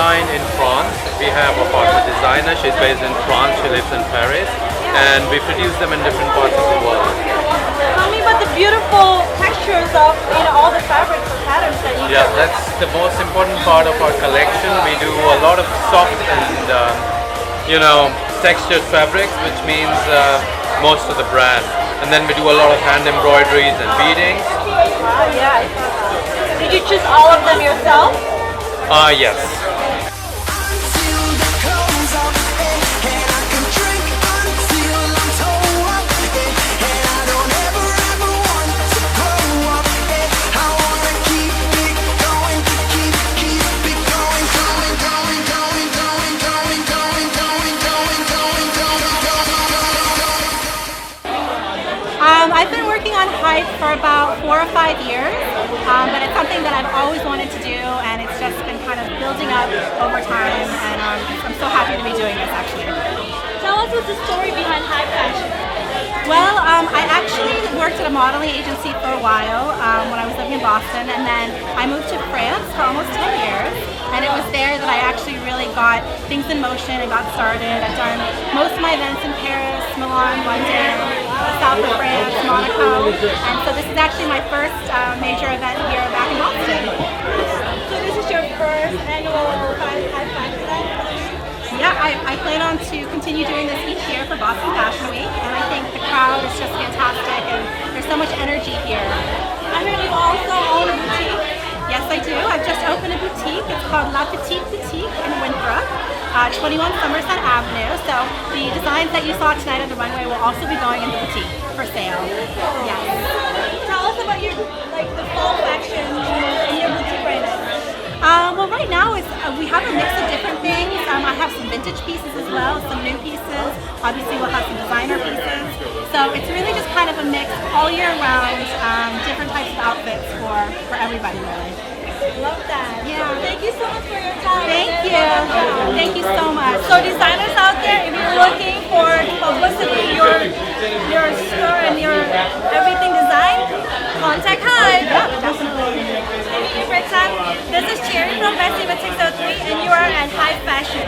design in France. We have a partner designer. She's based in France. She lives in Paris, and we produce them in different parts of the world. Tell me about the beautiful textures of all the fabrics or patterns that you Yeah, do. that's the most important part of our collection. We do a lot of soft and textured fabrics, which means most of the brand. And then we do a lot of hand embroideries and beadings. Wow, yeah, I saw that. Did you choose all of them yourself? Yes. I've been working on Hype for about 4 or 5 years, but it's something that I've always wanted to do, and it's just been kind of building up over time, and I'm so happy to be doing this actually. Tell us what's the story behind high fashion. Well, I actually worked at a modeling agency for a while when I was living in Boston, and then I moved to France for almost 10 years, and it was there that I actually really got things in motion and got started. I've done most of my events in Paris, Milan, London, the south of France, Monaco, and so this is actually my first major event here back in Boston. So this is your first annual high fashion event? Yeah, I plan on to continue doing this each year for Boston Fashion Week, and I think the crowd is just fantastic, and there's so much energy here. I heard you also own a boutique. Yes, I do. I've just opened a boutique. It's called La Petite Boutique in Winthrop, 21 Somerset Avenue. So the designs that you saw tonight on the runway will also be going in the boutique for sale. Yes. Tell us about your the fall collection in your boutique right now. Well, right now we have a mix of different things. I have some vintage pieces as well, some new pieces. Obviously, we'll have some designer pieces. So it's really just kind of a mix all year round, different types of outfits for everybody, really. Love that. Yeah. Thank you so much for your time. Thank you. Thank you so much. So designers out there, if you're looking for publicity, your store and your everything design, contact Hype. Yeah, definitely. Thank you for your time. This is Cherry from Bessie with 603, and you are at Hype Fashion.